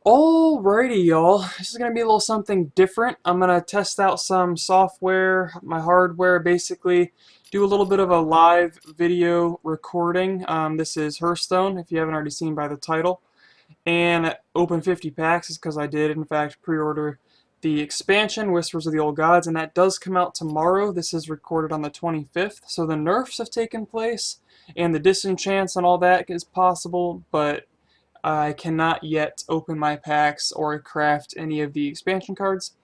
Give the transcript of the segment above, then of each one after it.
Alrighty, y'all. This is going to be a little something different. I'm going to test out some software, my hardware, basically do a little bit of a live video recording. This is Hearthstone, if you haven't already seen by the title. And open 50 packs is because I did, in fact, pre-order the expansion, Whispers of the Old Gods, and that does come out tomorrow. This is recorded on the 25th, so the nerfs have taken place, and the disenchants and all that is possible, but I cannot yet open my packs or craft any of the expansion cards.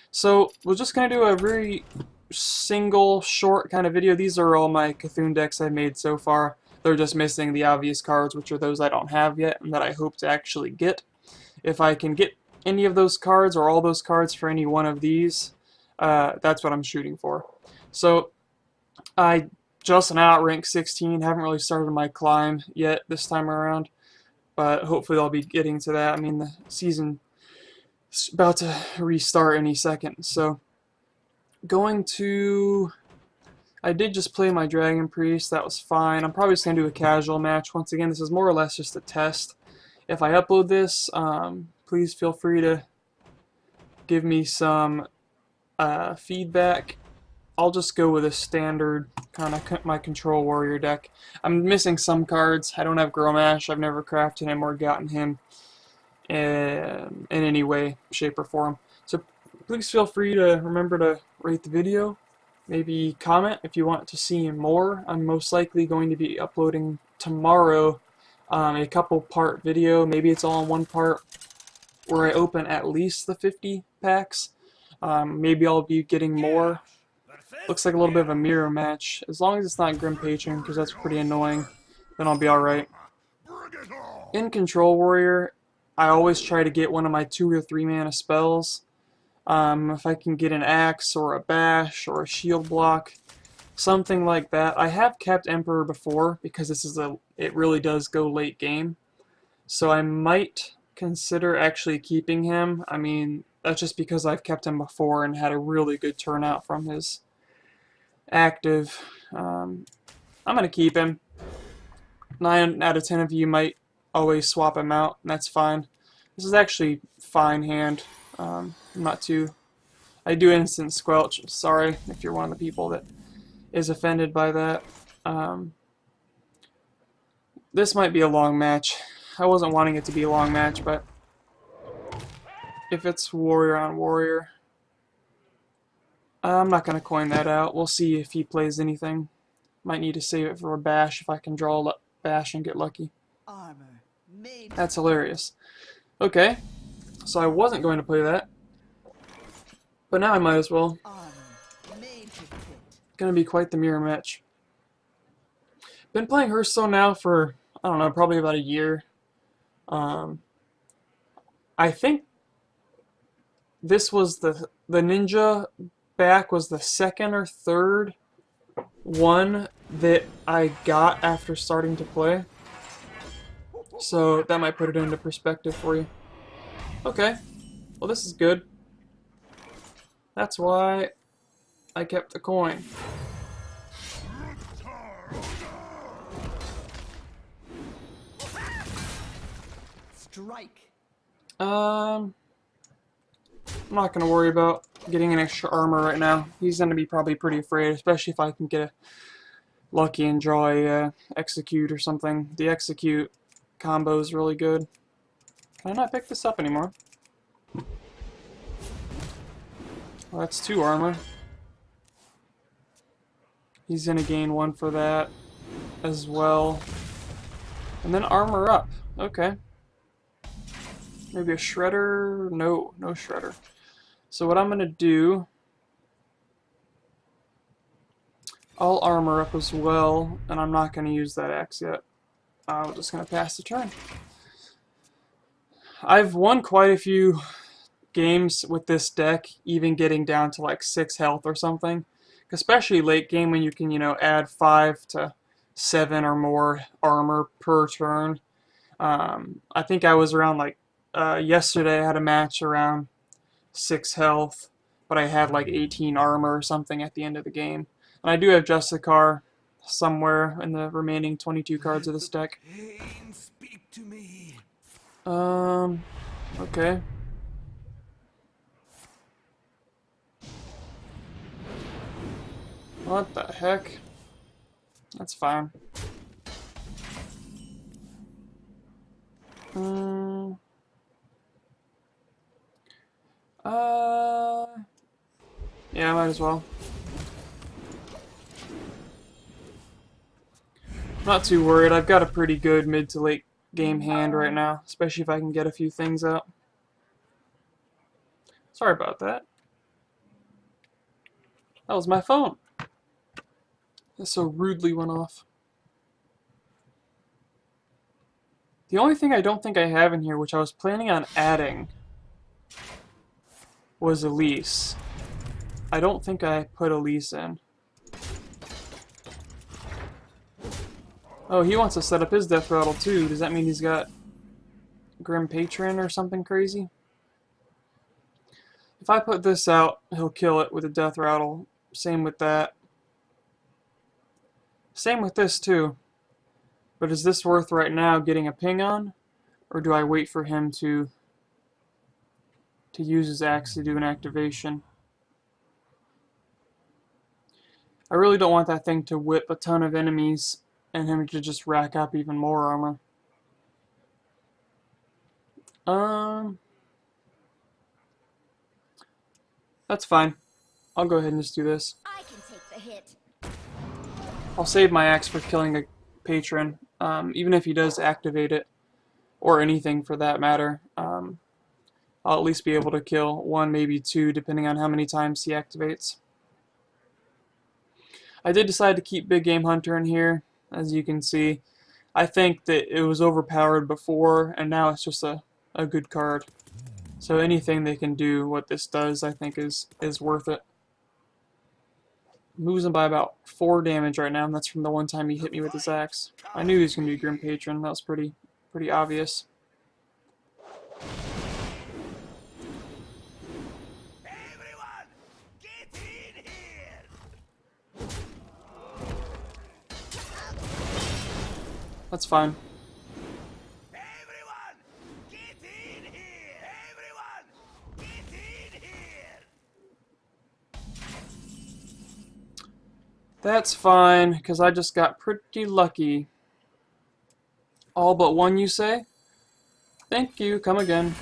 So we're just going to do a very single, short kind of video. These are all my Cthulhu decks I've made so far. They're just missing the obvious cards, which are those I don't have yet and that I hope to actually get. If I can get any of those cards or all those cards for any one of these, that's what I'm shooting for. So I just now at rank 16, haven't really started my climb yet this time around. But hopefully I'll be getting to that. I mean, the season's about to restart any second. So, I did just play my Dragon Priest. That was fine. I'm probably just going to do a casual match. Once again, this is more or less just a test. If I upload this, please feel free to give me some feedback. I'll just go with a standard kind of my Control Warrior deck. I'm missing some cards. I don't have Gromash. I've never crafted him or gotten him in any way, shape, or form. So please feel free to remember to rate the video. Maybe comment if you want to see more. I'm most likely going to be uploading tomorrow a couple part video. Maybe it's all in one part where I open at least the 50 packs. Maybe I'll be getting more. Looks like a little bit of a mirror match. As long as it's not Grim Patron, because that's pretty annoying, then I'll be alright. In Control Warrior, I always try to get one of my 2 or 3 mana spells. If I can get an Axe or a Bash or a Shield Block, something like that. I have kept Emperor before because it really does go late game. So I might consider actually keeping him. I mean, that's just because I've kept him before and had a really good turnout from his active. I'm going to keep him. 9 out of 10 of you might always swap him out, and that's fine. This is actually fine hand. I'm not too... I do instant squelch. Sorry if you're one of the people that is offended by that. This might be a long match. I wasn't wanting it to be a long match, but if it's warrior on warrior, I'm not going to coin that out. We'll see if he plays anything. Might need to save it for a bash if I can draw a bash and get lucky. That's hilarious. Okay, so I wasn't going to play that, but now I might as well. Gonna be quite the mirror match. Been playing Hearthstone now for, I don't know, probably about a year. I think this was the ninja back was the second or third one that I got after starting to play. So that might put it into perspective for you. Okay, well this is good. That's why I kept the coin. Strike. I'm not going to worry about getting an extra armor right now. He's going to be probably pretty afraid, especially if I can get a lucky and draw a execute or something. The execute combo is really good. Can I not pick this up anymore? Well, that's 2 armor. He's going to gain 1 for that as well. And then armor up. Okay. Maybe a shredder? No, no shredder. So what I'm going to do, I'll armor up as well, and I'm not going to use that axe yet. I'm just going to pass the turn. I've won quite a few games with this deck, even getting down to like 6 health or something. Especially late game when you can, add 5 to 7 or more armor per turn. I think I was around like, yesterday I had a match around 6 health, but I had like 18 armor or something at the end of the game. And I do have Justicar somewhere in the remaining 22 cards of this deck. Okay. What the heck? That's fine. Yeah, might as well. Not too worried. I've got a pretty good mid to late game hand right now, especially if I can get a few things out. Sorry about that. That was my phone. That so rudely went off. The only thing I don't think I have in here, which I was planning on adding, was Elise. I don't think I put Elise in. Oh, he wants to set up his death rattle too. Does that mean he's got Grim Patron or something crazy? If I put this out, he'll kill it with a death rattle. Same with that. Same with this too. But is this worth right now getting a ping on? Or do I wait for him to use his axe to do an activation? I really don't want that thing to whip a ton of enemies and him to just rack up even more armor. That's fine. I'll go ahead and just do this. I can take the hit. I'll save my axe for killing a patron, even if he does activate it, or anything for that matter. I'll at least be able to kill one, maybe two, depending on how many times he activates. I did decide to keep Big Game Hunter in here, as you can see. I think that it was overpowered before, and now it's just a good card. So anything they can do what this does, I think, is worth it. Moves him by about 4 damage right now, and that's from the one time he hit me with his axe. I knew he was going to be Grim Patron. That was pretty obvious. Everyone, get in here! That's fine. Everyone, get in here! Everyone, get in here! That's fine, because I just got pretty lucky. All but one, you say? Thank you, come again.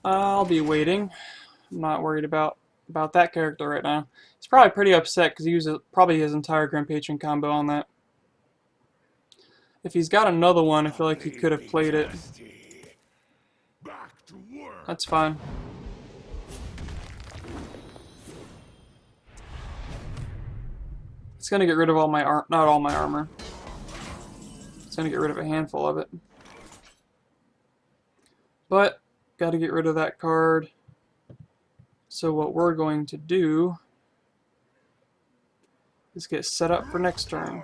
I'll be waiting. I'm not worried about that character right now. He's probably pretty upset because he used probably his entire Grim Patron combo on that. If he's got another one, I feel like he could have played it. Back to work. That's fine. It's gonna get rid of all my not all my armor. It's gonna get rid of a handful of it. But got to get rid of that card. So what we're going to do is get set up for next turn.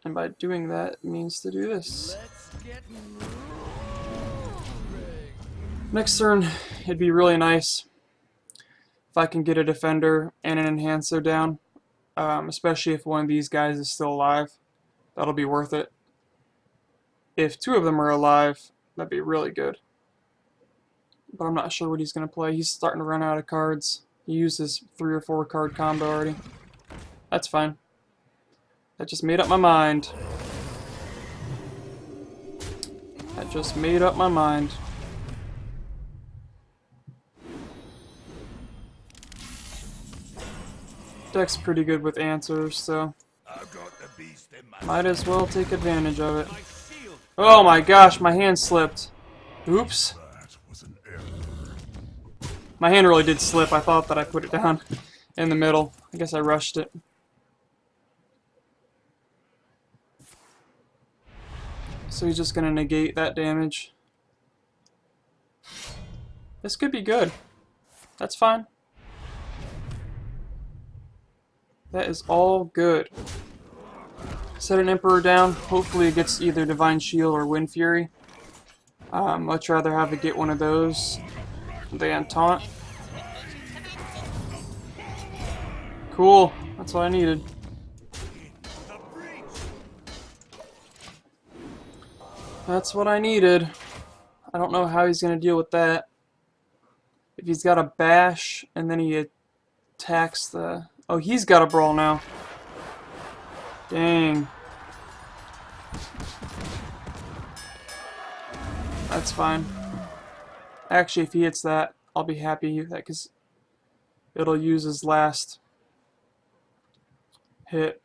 And by doing that, it means to do this. Next turn, it'd be really nice if I can get a defender and an enhancer down, especially if one of these guys is still alive. That'll be worth it. If 2 of them are alive, that'd be really good. But I'm not sure what he's going to play. He's starting to run out of cards. He used his 3 or 4 card combo already. That's fine. That just made up my mind. That just made up my mind. Deck's pretty good with answers, so might as well take advantage of it. Oh my gosh, my hand slipped. Oops. My hand really did slip. I thought that I put it down in the middle. I guess I rushed it. So he's just going to negate that damage. This could be good. That's fine. That is all good. set an Emperor down. Hopefully it gets either Divine Shield or Wind Fury. Much rather have it get one of those than Taunt. Cool. That's what I needed. That's what I needed. I don't know how he's going to deal with that. If he's got a bash and then he attacks the... Oh, he's got a brawl now. Dang. That's fine. Actually, if he hits that, I'll be happy with that because it'll use his last hit.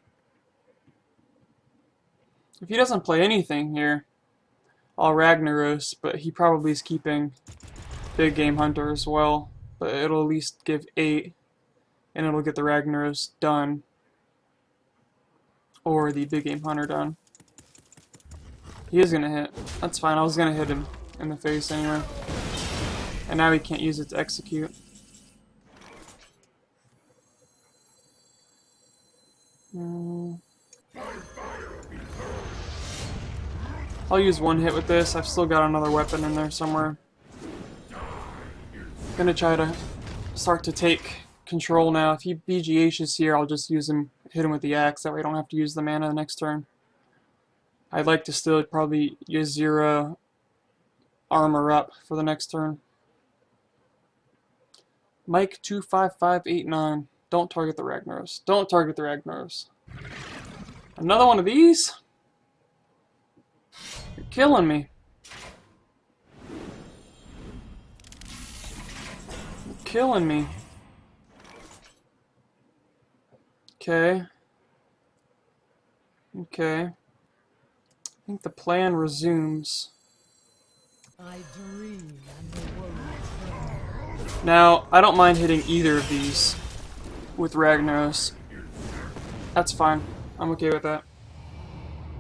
If he doesn't play anything here, I'll Ragnaros, but he probably is keeping Big Game Hunter as well. But it'll at least give 8, and it'll get the Ragnaros done. Or the Big Game Hunter done. He is going to hit. That's fine, I was going to hit him in the face anyway. And now he can't use it to execute. I'll use one hit with this. I've still got another weapon in there somewhere. Gonna try to start to take control now. If he BGHs here, I'll just use him, hit him with the axe. That way I don't have to use the mana the next turn. I'd like to still probably use 0 armor up for the next turn. Mike 25589. Don't target the Ragnaros. Don't target the Ragnaros. Another one of these? You're killing me. You're killing me. Okay. Okay. I think the plan resumes. I dream and the world turns. Now, I don't mind hitting either of these with Ragnaros. That's fine. I'm okay with that.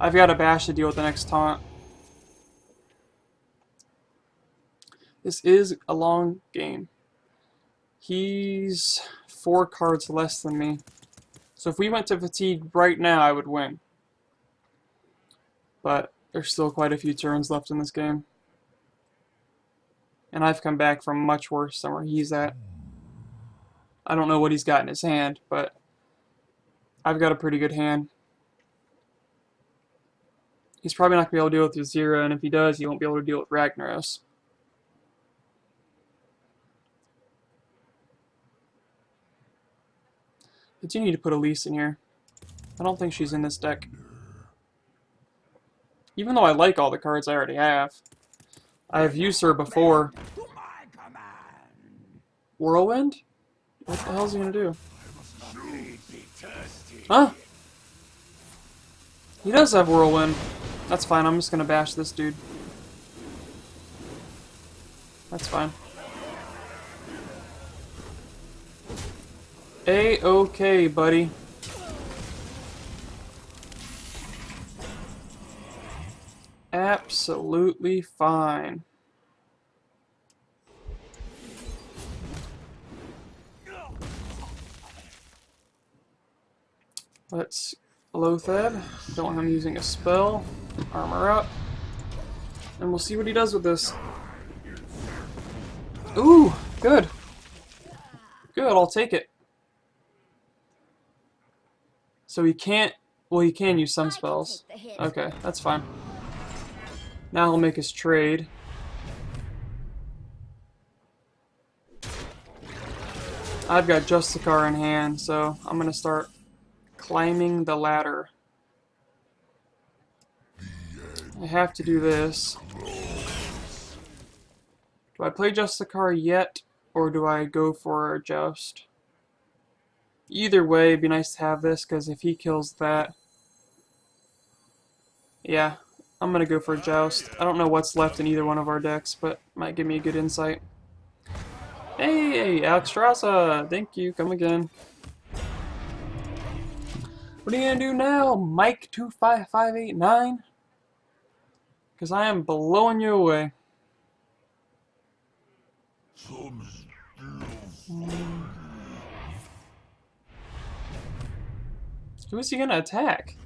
I've got a bash to deal with the next taunt. This is a long game. He's 4 cards less than me. So if we went to fatigue right now, I would win. But there's still quite a few turns left in this game. And I've come back from much worse than where he's at. I don't know what he's got in his hand, but I've got a pretty good hand. He's probably not going to be able to deal with Yazira, and if he does, he won't be able to deal with Ragnaros. I do need to put Elise in here. I don't think she's in this deck. Even though I like all the cards I already have. I have used her before. To my command. Whirlwind? What the hell is he going to do? Be thirsty. Huh? He does have Whirlwind. That's fine, I'm just going to bash this dude. That's fine. A-okay, buddy. Absolutely fine. Let's Lotheb. Don't want him using a spell. Armor up. And we'll see what he does with this. Ooh, good. Good, I'll take it. So he can't... Well, he can use some spells. Okay, that's fine. Now he'll make his trade. I've got Justicar in hand, so I'm going to start climbing the ladder. I have to do this. Do I play Justicar yet, or do I go for a Joust? Either way, it'd be nice to have this, because if he kills that... Yeah, I'm going to go for a Joust. I don't know what's left in either one of our decks, but might give me a good insight. Hey, Alexstrasza! Thank you, come again. What are you going to do now, Mike25589? Because I am blowing you away. Who is he going to attack?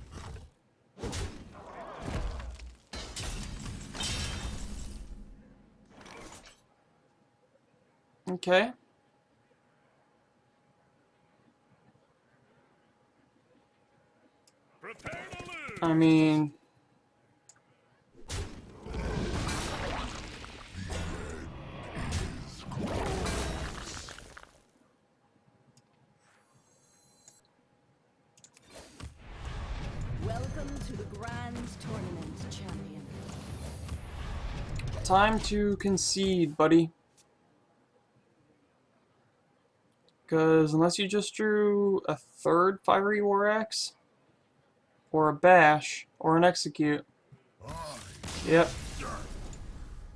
Okay. Prepare to lose. I mean, Welcome to the Grand Tournament, champion. time to concede, buddy. Because unless you just drew a third Fiery War Axe, or a Bash, or an Execute. Yep.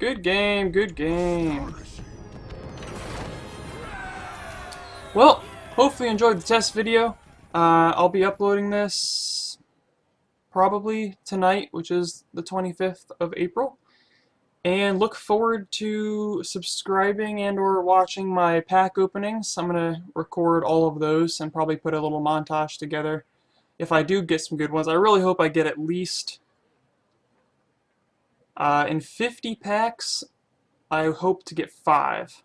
Good game, good game. Well, hopefully you enjoyed the test video. I'll be uploading this probably tonight, which is the 25th of April. And look forward to subscribing and or watching my pack openings. I'm going to record all of those and probably put a little montage together if I do get some good ones. I really hope I get at least in 50 packs, I hope to get 5.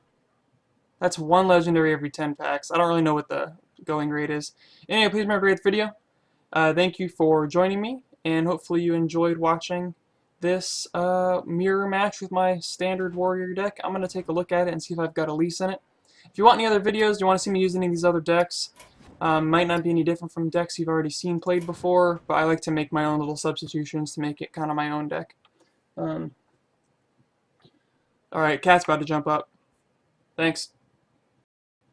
That's 1 legendary every 10 packs. I don't really know what the going rate is. Anyway, please remember to rate the video. Thank you for joining me, and hopefully you enjoyed watching this mirror match with my standard warrior deck. I'm going to take a look at it and see if I've got Elise in it. If you want any other videos, you want to see me use any of these other decks, might not be any different from decks you've already seen played before, but I like to make my own little substitutions to make it kind of my own deck. Alright, Cat's about to jump up. Thanks.